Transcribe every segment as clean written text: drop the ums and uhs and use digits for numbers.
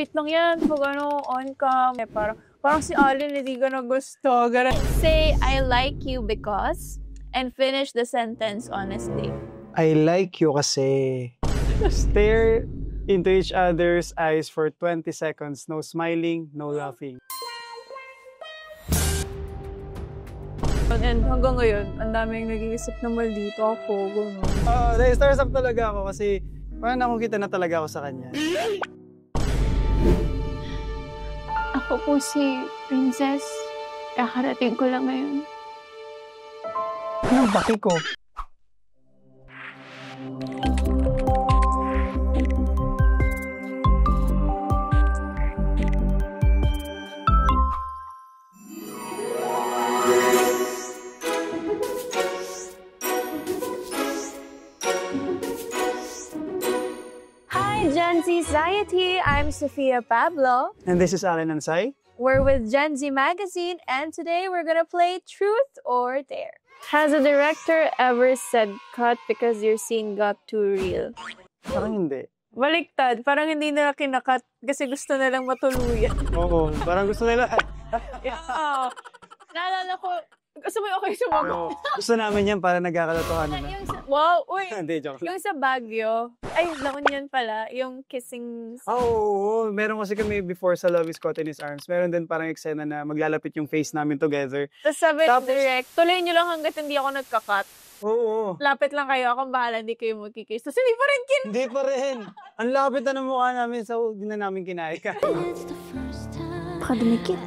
sweet lang yan pag on cam. Parang si Allen hindi ka na gusto. Say, I like you because, and finish the sentence honestly. I like you kasi stare into each other's eyes for 20 seconds. No smiling, no laughing. And hanggang ngayon, ang daming nag-iisip na maldito ako. Na-stars up talaga ako kasi parang nakukita na talaga ako sa kanya. Ako po si Princess. Kakarating ko lang ngayon. Anong baki ko? Gen Z Society, I'm Sofia Pablo. And this is Allen Ansay. We're with Gen Z Magazine, and today we're gonna play Truth or Dare. Has a director ever said cut because your scene got too real? Parang hindi. Baliktad, parang hindi nila kinakat kasi gusto nilang matuluyan. Oo, parang gusto nila. Naalala ko, gusto mo okay sumagot? Gusto namin yan para nagkakalotohan na. Wow, uy! Hindi, joke lang. Yung sa Baguio, ay, laon yan pala, yung kissing... Oo, meron kasi kami before sa Love is Caught in His Arms. Meron din parang eksena na maglalapit yung face namin together. Tapos sabi, direct, tuloy nyo lang hanggat hindi ako nagkakat. Oo. Lapit lang kayo, akong bahala, hindi kayo magkikiss. Tapos hindi pa rin Hindi pa rin. Ang lapit na ng mukha namin, so hindi na namin kinaya. Baka dumikit.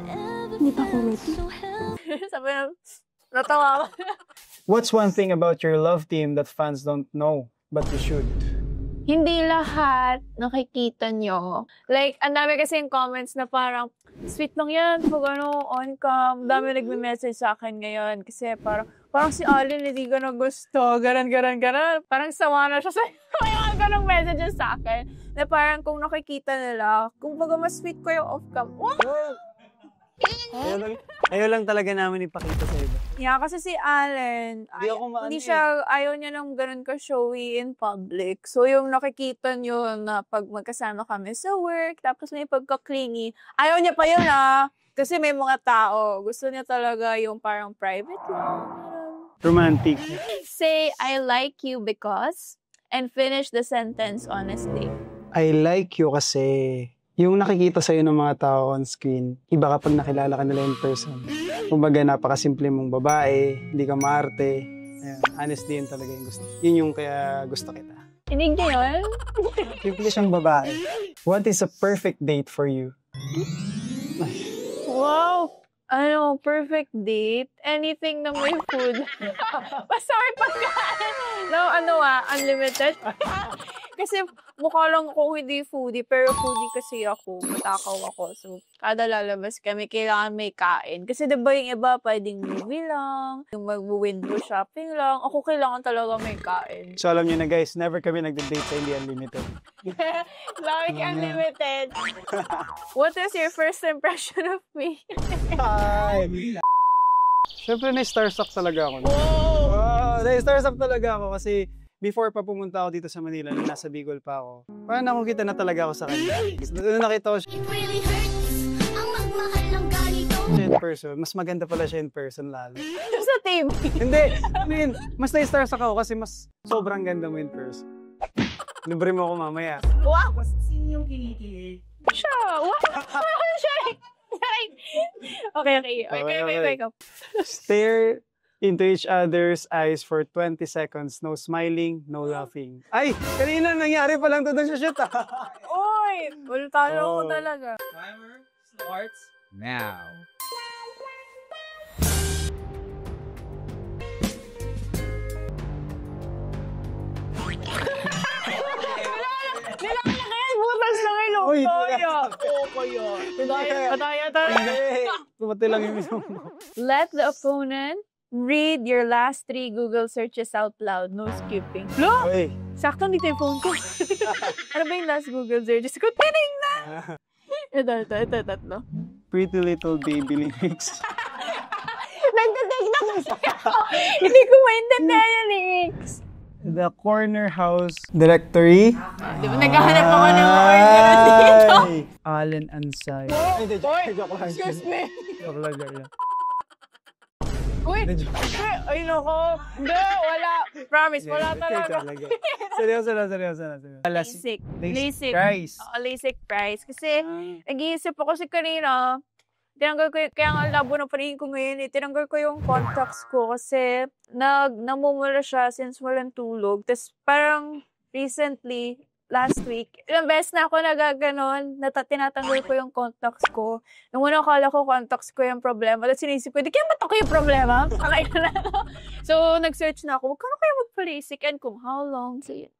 Hindi pa ako ready. Sabi na, natawa ako. What's one thing about your love team that fans don't know, but you should? Hindi lahat nakikita nyo. Like, ang dami kasi yung comments na parang, sweet lang yan pag on cam. Dami nagme-message sa akin ngayon. Kasi parang si Allen hindi ka na gusto. Garan. Parang sawa na siya sa may mga ganong messages sa akin. Na parang kung nakikita nila, kung baga mas sweet ko yung off cam. Ayaw lang talaga namin ipakita sa iba. Yeah, kasi si Allen, ayaw niya nang ganun ka-showy in public. So, yung nakikita niyo na pag magkasama kami sa work, tapos may pagka-clingy, ayaw niya pa yun Kasi may mga tao, gusto niya talaga yung parang private lang. Romantic. Say, I like you because, and finish the sentence honestly. I like you kasi yung nakikita sa'yo ng mga tao on screen, iba kapag nakilala ka nila in person. Kumbaga, napakasimple mong babae, hindi ka maarte. Ayan, honestly, yun talaga yung gusto. Yun yung kaya gusto kita. Inig niyo yun? Simple siyang babae. What is a perfect date for you? Wow! Perfect date? Anything na may food. Basta may pagkain. No, unlimited. Kasi mukha lang ako hindi foodie, pero foodie kasi ako, matakaw ako. So, kada lalabas kami, kailangan may kain. Kasi diba yung iba, pwedeng movie lang, yung mag-window shopping lang. Ako kailangan talaga may kain. So, alam niyo na guys, never kami nagde-date sa hindi unlimited. Like unlimited. What is your first impression of me? Hi! Siyempre, na-starstruck talaga ako. Wow! Na-starstruck talaga ako kasi before pa pumunta ako dito sa Manila, nung nasa Bicol pa ako, parang nakukita na talaga ako sa kanya. Nung nakita ko siya in person, mas maganda pala siya in person lalo. Sa TV? Hindi, mas na-starstruck ako kasi mas sobrang ganda mo in person. Libre mo ako mamaya. Wow! Sino yung kinikilig? Siya! Wow! Okay. Wake up. Stare into each other's eyes for 20 seconds. No smiling, no laughing. Ay! Kanina nangyari pa lang ito doon sa shoot Uy! Ultalo ko talaga. Timer starts now. Butas lang yung Uy, Pataya tayo. Kumati lang yung isang Let the opponent read your last 3 Google searches out loud. No skipping. Lo! Uy. Sakto dito yung phone ko. Ano ba yung last Google searches ko? Tining na! Ito, tatlo. Pretty Little Baby lyrics. Nagtatig na kasi ako. Hindi ko maintindihan yung lyrics. The Corner House Directory. Di ba naghahanap ako ng order dito? Allen Ansay. Ay, hindi, joke lang. Excuse me. Joke lang, joke lang. Uy! Hindi, joke. Ay, nako. Hindi, wala. Promise, wala Joke talaga. lang. Seryoso na. LASIK. LASIK. Price. Oo, LASIK price. Kasi, nag-iisip ako si kanina, tinanggal ko kaya nga labo ng paningin ko ngayon tinanggal ko yung contacts ko kasi namumula siya since walang tulog. Tapos parang recently, last week, ilang beses na ako nagaganon, tinatanggal ko yung contacts ko. Nung una akala ko contacts ko yung problema. Tapos sinisip ko, di kaya ba't ako yung problema? So, nag-search na ako, magkano kaya magpa-LASIK and kung how long? So, yun.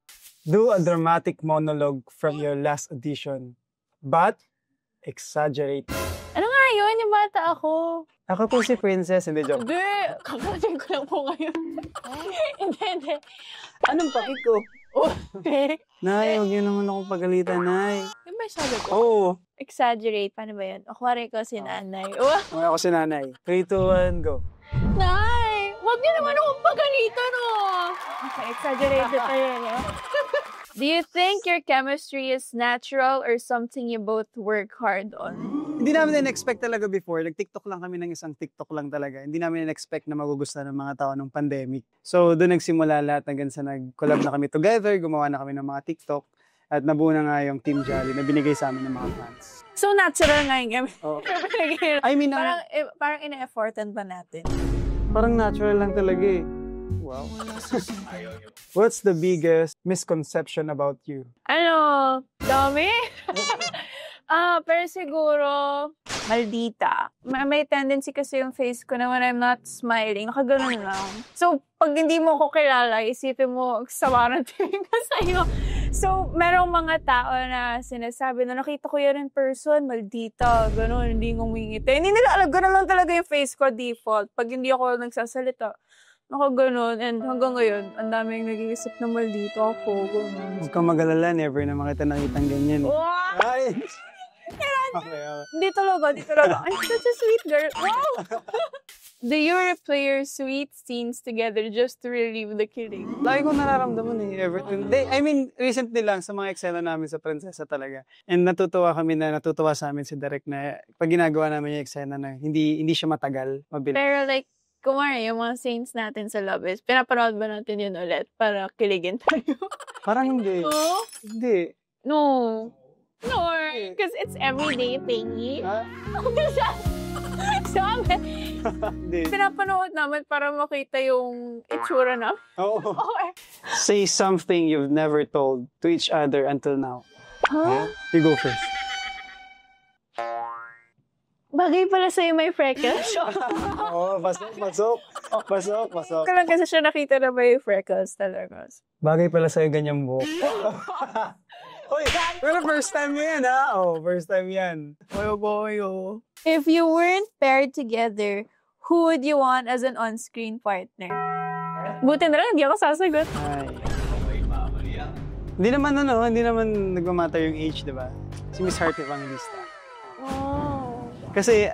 Do a dramatic monologue from your last audition, but exaggerate. Ano nga yun? Yung bata ako. Ako po si Princess, hindi joke. Hindi, kakarating ko lang po ngayon. Hindi. Anong paki ko? Okay. Nay, huwag niyo naman akong pagalitan, Nay. Yung ba sabi ko? Oo. Exaggerate. Paano ba yun? Akuwari ko si nanay. Okay, ako si Nanay. 3, 2, 1, go. Nay! Huwag niyo naman akong pagalitan, oh! Okay, exaggerated pa yun, no? Do you think your chemistry is natural or something you both work hard on? Hindi namin in-expect talaga before. Nag-TikTok lang kami ng isang TikTok lang talaga. Hindi namin in-expect na magugustuhan ng mga tao ng pandemic. So, doon nagsimula lahat hanggang sa nag-collab na kami together, gumawa na kami ng mga TikTok, at nabuo na nga yung Team Jolly na binigay sa amin ng mga fans. So, natural nga yung Oo. I mean, parang ina-effortan ba natin? parang natural lang talaga eh. Wow. What's the biggest misconception about you? Ano? Dami? Pero siguro, maldita. May tendency kasi yung face ko na when I'm not smiling, nakaganon lang. So, pag hindi mo ko kilala, isipin mo, sama ng tingin ko sa'yo. So, merong mga tao na sinasabi na nakita ko yan in person, maldita, gano'n, hindi ngumingiti. Hindi nila alam, gano'n lang talaga yung face ko default. Pag hindi ako nagsasalita, nakaganon. And hanggang ngayon, ang daming nag-iisip na maldita ako, gano'n. Huwag kang mag-alala, never naman kita nakitang ganyan. Wow! Ay! Okay. Hindi talaga. I'm such a sweet girl. Wow! Do you replay your sweet scenes together just to relieve the killing? Lagi ko nararamdaman eh. I mean, recently lang sa mga eksena namin sa Prinsesa talaga. And natutuwa sa amin si Derek na pag ginagawa namin yung eksena na hindi siya matagal, mabilis. Pero like, kumari, yung mga scenes natin sa Love Is, pinapanood ba natin yun ulit para kiligin tayo? Parang hindi. Oh? Hindi. No. No, because it's everyday thingy. Ha? Sabi, Hindi. pinapanood namin para makita yung itsura namin. Oo. Okay. Say something you've never told to each other until now. Huh? You go first. Bagay pala sa'yo may freckles. Oo, pasok. Kailan kasi siya nakita na may freckles talaga. Bagay pala sa'yo ganyang buhok. Uy, pero first time mo yan, ha? Oh, first time yan. Boyo. If you weren't paired together, who would you want as an on-screen partner? Buti na lang, hindi ako sasagot. Ay. Hindi naman nagmamatter yung age, di ba? Si Miss Heart Evangelista. Oh. Kasi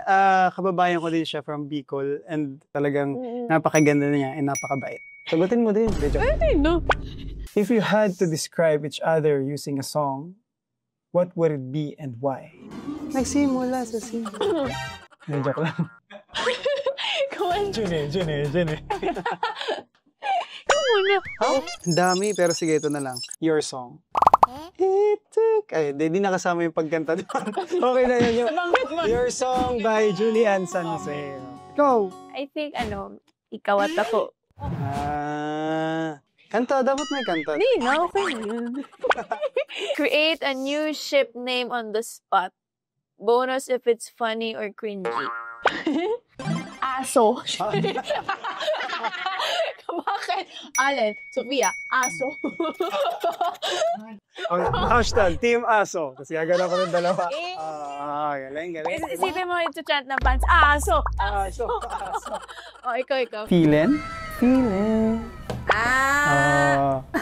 kababayan ko din siya from Bicol and talagang napakaganda niya and napakabait. Sagutin mo din. Ay, no. If you had to describe each other using a song, what would it be and why? Nagsimula sa simula. Joke lang. Kawan. June. Ikaw muna. Ang dami, pero sige, ito na lang. Your song. Ay, di nakasama yung pagkanta doon. Okay na yun. Your song by Julian San Jose. Go! I think, ikaw at ako. Kanta, dapat may kanta. Hindi na, okay na yun. Create a new ship name on the spot. Bonus if it's funny or cringy. Aso. Bakit? Allen, Sophia, aso. Hashtag, Team Aso. Kasi gagana ko ng dalawa. Galing. Isipin mo ito chant ng fans. Aso. Aso. Oh, ikaw. Feeling?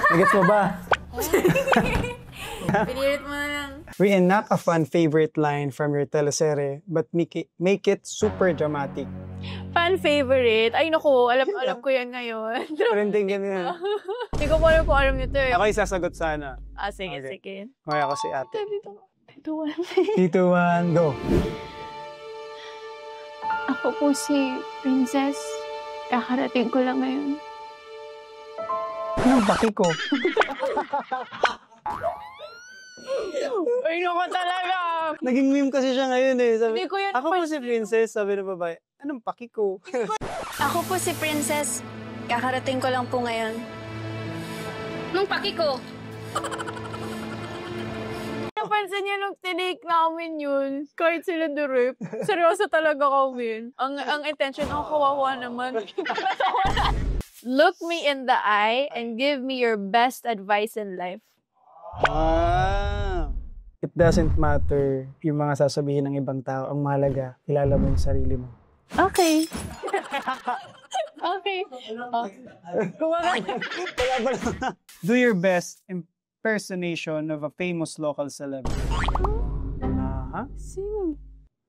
Nagets mo ba? Pinilit mo na lang. Reenact a fun favorite line from your teleserye, but make it super dramatic. Fan favorite? Ay, naku, alam ko yan ngayon. Trending ganyan. Hindi ko pa alam kung alam nyo to eh. Ako yung sasagot sana. Sige. Okay, ako si ate. Dito. Tuwan. 3, 2, 1, go. Ako po si Princess. Kakarating ko lang ngayon. Anong paki ko? Ay, naku talaga. Naging meme kasi siya ngayon eh. Sabi, Hindi ko yun ako po si Princess, sabi ng babae. Anong paki ko? Ako po si Princess. Kakarating ko lang po ngayon. Nung paki ko. Napansin niya nung tinake namin yun, kahit sila durip, seryoso talaga kami. Ang intention, kawawa naman. Look me in the eye and give me your best advice in life. It doesn't matter yung mga sasabihin ng ibang tao. Ang mahalaga, kilala mo yung sarili mo. Okay. Okay. Do your best impersonation of a famous local celebrity. Sino?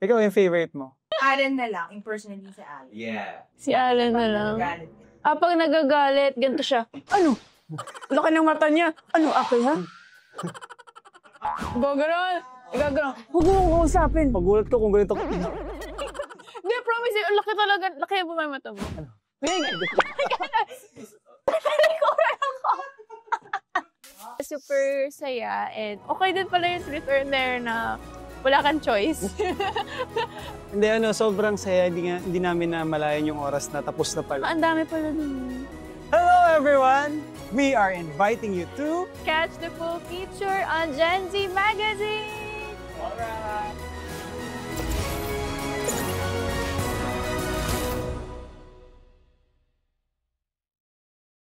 Ikaw yung favorite mo. Allen na lang, impersonally sa Allen. Yeah. Si Alan na lang. Galit. Pag nagagalit, ganito siya. Ano? Laki ng mata niya. Ano, ako ha? Gaganon. Gaganon. Huwag mo kong kausapin. Pagulat ko kung ganito. Hindi, promise. Laki talaga. Laki mo may mata mo. Ano? Super saya. And okay din pala yung truth or dare na wala kang choice. Hindi sobrang saya. Hindi namin namalayan yung oras na tapos na pala. Ang dami pala dun. Hello everyone! We are inviting you to Catch the full feature on Gen Z Magazine! Alright!